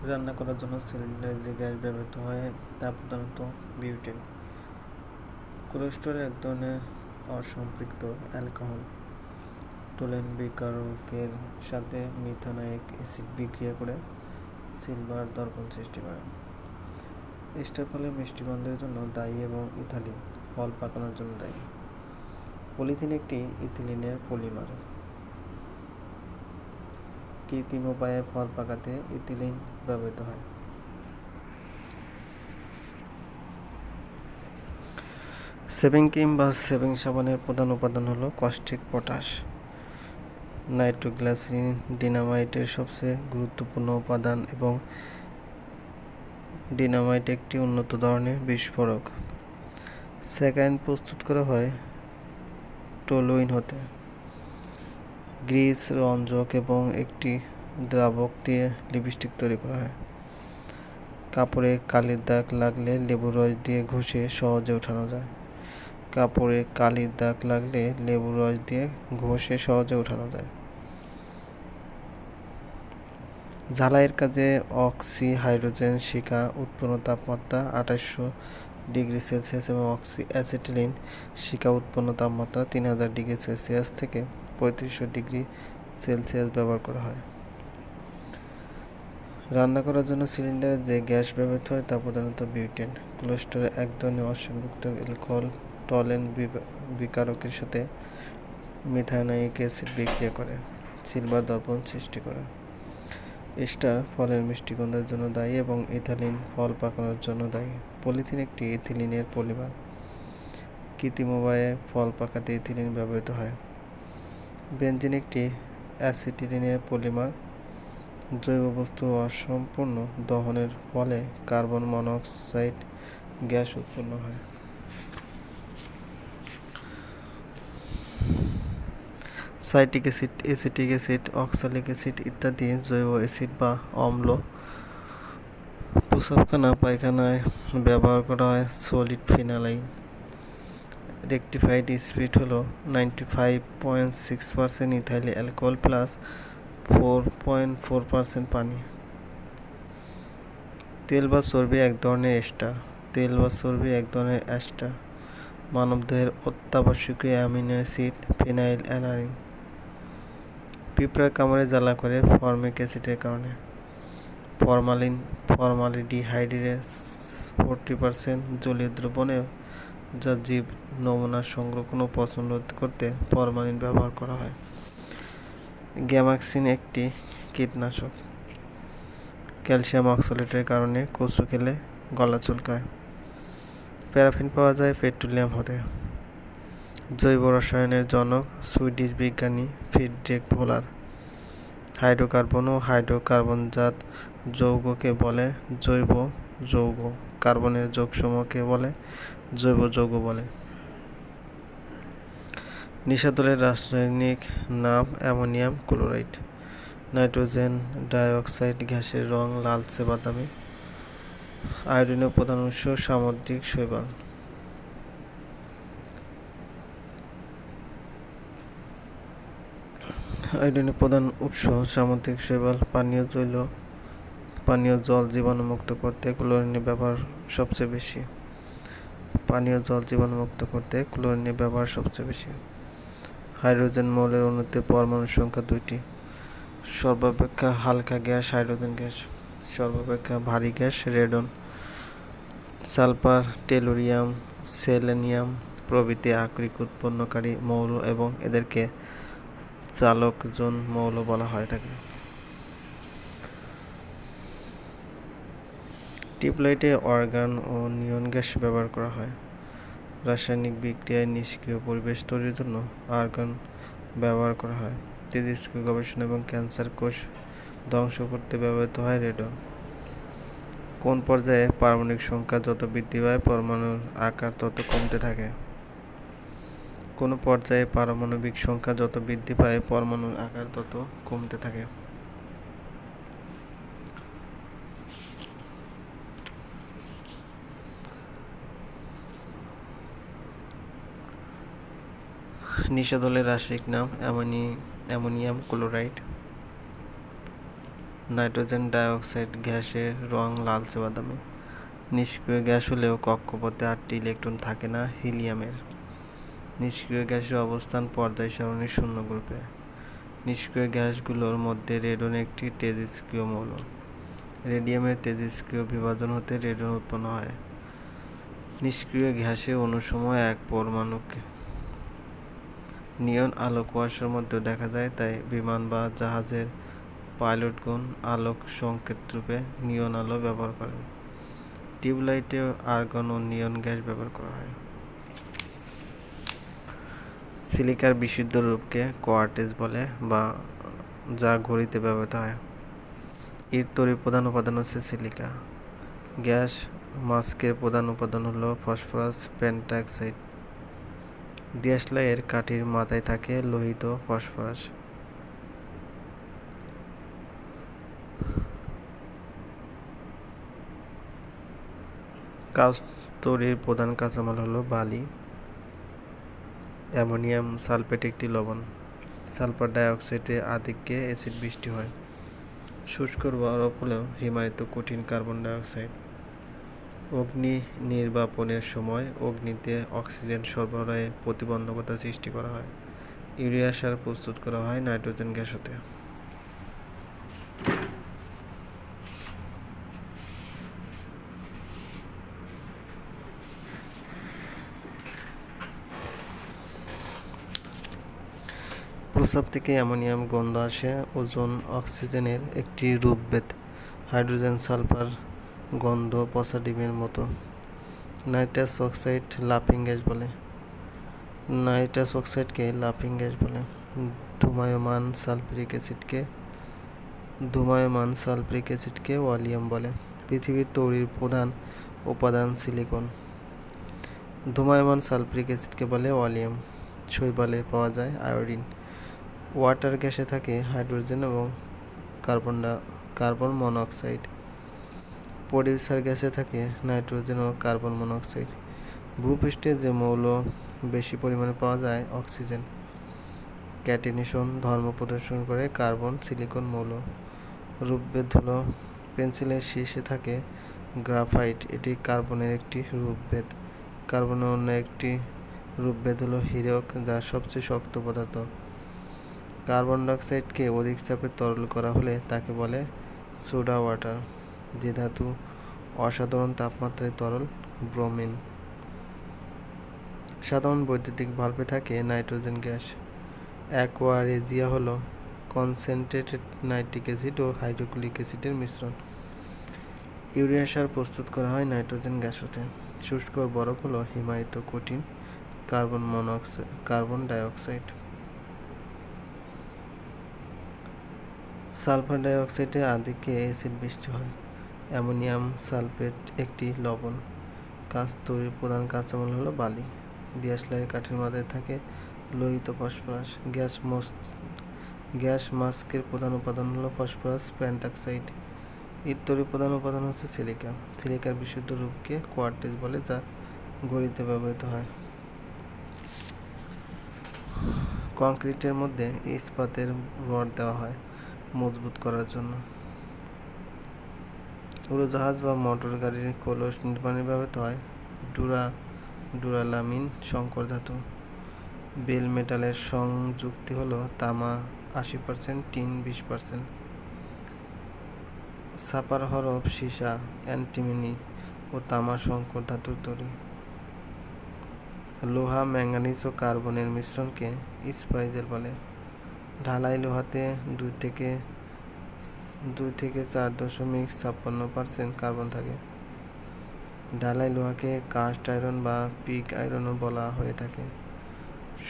রান্না করার জন্য সিলিন্ডারে যে গ্যাস ব্যবহৃত হয় তা প্রধানত বিউটেন। কোলেস্টেরল এক ধরনের অসম্পৃক্ত অ্যালকোহল টোলেন বিকারকের সাথে মিথানোয়িক অ্যাসিড বিক্রিয়া করে সিলভার দর্পণ সৃষ্টি করে। এস্টার ফলের মিষ্টি গন্ধের জন্য দায়ী এবং ইথালিন ফল পাকানোর জন্য দায়ী। পলিথিন একটি ইথিলিনের পলিমার। কৃত্রিম উপায়ে ফল পাকাতে ইথিলিন ব্যবহৃত হয়। শেভিং ক্রিম বা শেভিং সাবানের প্রধান উপাদান হলো কস্টিক পটাশ। নাইট্রোগ্লিসারিন ডিনামাইটের সবচেয়ে গুরুত্বপূর্ণ উপাদান এবং ডিনামাইট একটি উন্নত ধরনের বিস্ফোরক। স্যাকারাইন প্রস্তুত করা হয় টলুইন হতে। গ্রিস, রঞ্জক এবং একটি দ্রাবক দিয়ে লিপস্টিক তৈরি করা হয়। কাপড়ে কালির দাগ লাগলে লেবুর রস দিয়ে ঘষে সহজে উঠানো যায়। কাপড়ে কালির দাগ লাগলে লেবুর রস দিয়ে ঘষে সহজে উঠানো যায়। ঝালাইয়ের কাজে অক্সি হাইড্রোজেন শিখা উৎপন্ন তাপমাত্রা 2800 ডিগ্রি সেলসিয়াস এবং অক্সি অ্যাসিটিলিন শিখা উৎপন্ন তাপমাত্রা 3000 ডিগ্রি সেলসিয়াস থেকে 3500 ডিগ্রি সেলসিয়াস ব্যবহার করা হয়। রান্না করার জন্য সিলিন্ডারে যে গ্যাস ব্যবহৃত হয় তা প্রধানত বিউটেন। কোলেস্টেরল এক ধরনের অসম্পৃক্ত অ্যালকোহল টলেন বিকারকের সাথে মিথানোয়িক অ্যাসিড বিক্রিয়া করে সিলভার দর্পণ সৃষ্টি করে। এস্টার ফলের মিষ্টি গন্ধের জন্য দায়ী এবং ইথালিন ফল পাকানোর জন্য দায়ী। পলিথিন একটি ইথিলিনের পলিমার। কৃত্রিম উপায়ে ফল পাকাতে ইথিলিন ব্যবহৃত হয়। বেনজিন একটি অ্যাসিটিলিনের পলিমার। জৈব বস্তুর অসম্পূর্ণ দহনের ফলে কার্বন মনোক্সাইড গ্যাস উৎপন্ন হয়। Citric acid, acetic acid, oxalic acid ইত্যাদি জৈব অ্যাসিড বা অম্ল প্রস্রাবখানা পায়খানায় ব্যবহার করা হয়। সলিড ফিনাইল রেকটিফাইড স্পিরিট হলো 95.6% ইথাইল অ্যালকোহল প্লাস 4.4% পানি। তেল বা চর্বি এক ধরনের এস্টার। তেল বা চর্বি এক ধরনের এস্টার। মানবদেহের অত্যাবশ্যকীয় অ্যামিনো অ্যাসিড ফিনাইল অ্যালানিন। পিঁপড়ার কামড়ে জ্বালা করে ফর্মিক অ্যাসিডের কারণে। ফর্মালিডিহাইডের 40% জলীয় দ্রবণে যা জীব নমুনা সংরক্ষণ ও পচন রোধ করতে ফরমালিন ব্যবহার করা হয়। গ্যামাক্সিন একটি কীটনাশক। ক্যালসিয়াম অক্সালেটের কারণে কচু খেলে গলা চুলকায়। প্যারাফিন পাওয়া যায় পেট্রোলিয়াম হতে। জৈব রসায়নের জনক সুইডিশ বিজ্ঞানী ফ্রিডরিখ ভোলার। হাইড্রোকার্বন ও হাইড্রোকার্বনজাত যৌগকে বলে জৈব যৌগ। কার্বনের যোগসমূহকে বলে জৈব যৌগ বলে। নিশাতলের রাসায়নিক নাম অ্যামোনিয়াম ক্লোরাইড। নাইট্রোজেন ডাইঅক্সাইড গ্যাসের রং লালচে বাদামি। আয়োডিনের প্রধান উৎস সামুদ্রিক শৈবাল। আয়োডিনের প্রধান উৎস সামুদ্রিক শৈবাল। পানীয় জল জীবাণুমুক্ত করতে ক্লোরিনের ব্যবহার সবচেয়ে বেশি। পানীয় জল জীবাণুমুক্ত করতে ক্লোরিনের ব্যবহার সবচেয়ে বেশি। হাইড্রোজেন মৌলের অণুতে পরমাণুর সংখ্যা 2টি। সর্বাপেক্ষা হালকা গ্যাস হাইড্রোজেন গ্যাস। সর্বাপেক্ষা ভারী gas radon. Sulphur, tellurium, selenium প্রভৃতি আকরিক উৎপন্নকারী মৌল এবং এদেরকে চালকজন মৌল বলা হয়ে থাকে। টিউবলাইটে অর্গান ও নিয়ন গ্যাস ব্যবহার করা হয়। রাসায়নিক বিক্রিয়ায় নিষ্ক্রিয় পরিবেশ তৈরির জন্য আর্গন ব্যবহার করা হয়। তেজস্ক্রিয় গবেষণা এবং ক্যান্সার কোষ ধ্বংস করতে ব্যবহৃত হয় রেডন। কোন পর্যায়ে পারমাণবিক সংখ্যা যত বৃদ্ধি পায় পরমাণুর আকার তত কমতে থাকে? কোন পর্যায়ে পারমাণবিক সংখ্যা যত বৃদ্ধি পায় পরমাণুর আকার তত কমতে থাকে? নিশাতলের রাসায়নিক নাম অ্যামোনিয়াম ক্লোরাইড। নাইট্রোজেন ডাইঅক্সাইড গ্যাসের রং লালচে বাদামি। নিষ্ক্রিয় গ্যাস হলেও কক্ষপথে 8টি ইলেকট্রন থাকে না হিলিয়ামের। নিষ্ক্রিয় গ্যাসের অবস্থান পর্যায় সারণীর 0 গ্রুপে। নিষ্ক্রিয় গ্যাসগুলোর মধ্যে রেডন একটি তেজস্ক্রিয় মৌল। রেডিয়ামের তেজস্ক্রিয় বিভাজন হতে রেডন উৎপন্ন হয়। নিষ্ক্রিয় গ্যাসে অণুসমূহ এক পরমাণুকে নিয়ন আলো কুয়াশার মধ্যেও দেখা যায়, তাই বিমান বা জাহাজের পাইলটগণ আলোক সংকেত রূপে নিয়ন আলো ব্যবহার করেন। টিউবলাইটে আর্গন ও নিয়ন গ্যাস ব্যবহার করা হয়। সিলিকার বিশুদ্ধ রূপকে কোয়ার্টেজ বলে, বা যা ঘড়িতে ব্যবহৃত হয়। এর তৈরি প্রধান উপাদান হচ্ছে সিলিকা। গ্যাস মাস্কের প্রধান উপাদান হলো ফসফরাস পেন্টাক্সাইড। দেশলাইয়ের কাঠির মাথায় থাকে লোহিত ফসফরাস। কাগজ তৈরির প্রধান কাঁচামাল হলো বালি। অ্যামোনিয়াম সালফেট একটি লবণ। সালফার ডাইঅক্সাইডে আধিক্যে অ্যাসিড বৃষ্টি হয়। শুষ্ক বরফ হলেও হিমায়িত কঠিন কার্বন ডাইঅক্সাইড। অগ্নি নির্বাপনের সময় অগ্নিতে অক্সিজেন সরবরাহে প্রতিবন্ধকতা সৃষ্টি করা হয়। ইউরিয়া সার প্রস্তুত করা হয় নাইট্রোজেন গ্যাস হতে। প্রস্রাব থেকে অ্যামোনিয়াম গন্ধ আসে। ওজোন অক্সিজেনের একটি রূপভেদ। হাইড্রোজেন সালফার গন্ধ পচা ডিমের মতো। নাইট্রাস অক্সাইড লাফিং গ্যাস বলে। নাইট্রাস অক্সাইডকে লাফিং গ্যাস বলে। ধূমায়মান সালফ্রিক অ্যাসিডকে ওয়ালিয়াম বলে। পৃথিবীর তৈরির প্রধান উপাদান সিলিকন। ধূমায়মান সালফ্রিক অ্যাসিডকে বলে ওয়ালিয়াম। শৈবালে পাওয়া যায় আয়োডিন। ওয়াটার গ্যাসে থাকে হাইড্রোজেন এবং কার্বন মনোক্সাইড। প্রডিউসার গ্যাসে থাকে নাইট্রোজেন ও কার্বন মনোক্সাইড। ভূপৃষ্ঠে যে মৌল বেশি পরিমাণে পাওয়া যায় অক্সিজেন। ক্যাটিনেশন ধর্ম প্রদর্শন করে কার্বন সিলিকন মৌল। রূপভেদ হলো পেন্সিলের শীর্ষে থাকে গ্রাফাইট, এটি কার্বনের একটি রূপভেদ। কার্বনের অন্য একটি রূপভেদ হলো হীরক, যা সবচেয়ে শক্ত পদার্থ। কার্বন ডাইঅক্সাইডকে অধিক চাপে তরল করা হলে তাকে বলে সোডা ওয়াটার। যে ধাতু অসাধারণ তাপমাত্রায় তরল, ব্রোমিন। সাধারণ বৈদ্যুতিক বাল্বে থাকে নাইট্রোজেন গ্যাস। অ্যাকোয়ারেজিয়া হলো কনসেন্ট্রেটেড নাইট্রিক অ্যাসিড ও হাইড্রোক্লোরিক অ্যাসিডের মিশ্রণ। ইউরিয়া সার প্রস্তুত করা হয় নাইট্রোজেন গ্যাস হতে। শুষ্ক বরফ হলো হিমায়িত কঠিন কার্বন ডাইঅক্সাইড। সালফার ডাইঅক্সাইডে আধিক্যে অ্যাসিড বৃষ্টি হয়। অ্যামোনিয়াম সালফেট একটি লবণ। কাঁচ তৈরির প্রধান কাঁচামাল হলো বালি। দেশলাইয়ের কাঠির মাথায় থাকে লোহিত ফসফরাস। গ্যাস মাস্কের প্রধান উপাদান হলো ফসফরাস পেন্টাক্সাইড। এর তৈরি প্রধান উপাদান হচ্ছে সিলিকা। সিলিকার বিশুদ্ধ রূপকে কোয়ার্টেজ বলে, যা ঘড়িতে ব্যবহৃত হয়। কংক্রিটের মধ্যে ইস্পাতের রড দেওয়া হয় মজবুত করার জন্য। উড়োজাহাজ বা মোটর গাড়ির কলস নির্মাণে ব্যবহৃত হয় ডুরালামিন সংকর ধাতু। বেল মেটালের সংযুক্তি হলো তামা 80%, টিন 20%। ছাপার হরফ সীসা, অ্যান্টিমনি ও তামা সংকর ধাতুর তৈরি। লোহা, ম্যাঙ্গানিজ ও কার্বনের মিশ্রণকে স্পাইজেল বলে। ঢালাই লোহাতে 2 থেকে 4.56% কার্বন থাকে। ঢালাই লোহাকে কাস্ট আয়রন বা পিগ আয়রনও বলা হয়ে থাকে।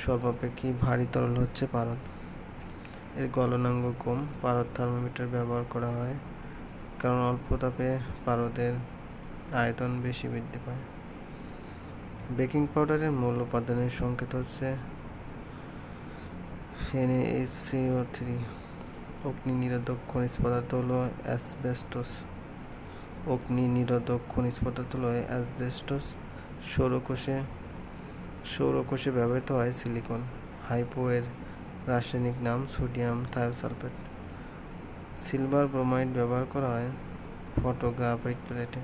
সর্বাপেক্ষা ভারী তরল হচ্ছে পারদ। এর গলনাঙ্ক কম। পারদ থার্মোমিটার ব্যবহার করা হয়, কারণ অল্প তাপে পারদের আয়তন বেশি বৃদ্ধি পায়। বেকিং পাউডারের মূল উপাদানের সংকেত হচ্ছে NaHCO3। অগ্নি নিরোধক খনিজ পদার্থ হলো অ্যাসবেস্টস। সৌরকোষে ব্যবহৃত হয় সিলিকন। হাইপো এর রাসায়নিক নাম সোডিয়াম থায়োসালফেট। সিলভার ব্রোমাইড ব্যবহার করা হয় ফটোগ্রাফাইট প্লেটে।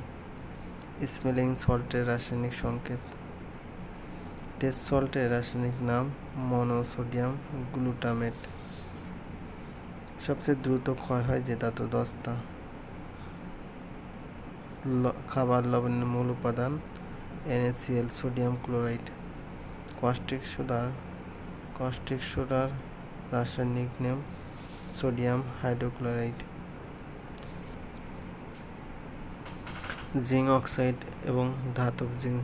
স্মেলিং সল্টের রাসায়নিক সংকেত। টেস্ট সল্টের রাসায়নিক নাম মনোসোডিয়াম গ্লুটামেট। সবচেয়ে দ্রুত ক্ষয় হয় যে ধাতু দস্তা। খাবার লবণের মূল উপাদান NaCl সোডিয়াম ক্লোরাইড। কস্টিক সোডার রাসায়নিক নাম সোডিয়াম হাইড্রোক্লোরাইড। জিঙ্ক অক্সাইড এবং ধাতব জিঙ্ক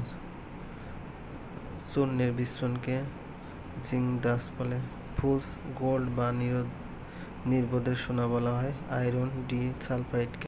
চূর্ণের মিশ্রণকে জিঙ্ক ডাস্ট বলে। ফুলস গোল্ড বা নির্বোধের সোনা বলা হয় আয়রন ডি সালফাইডকে।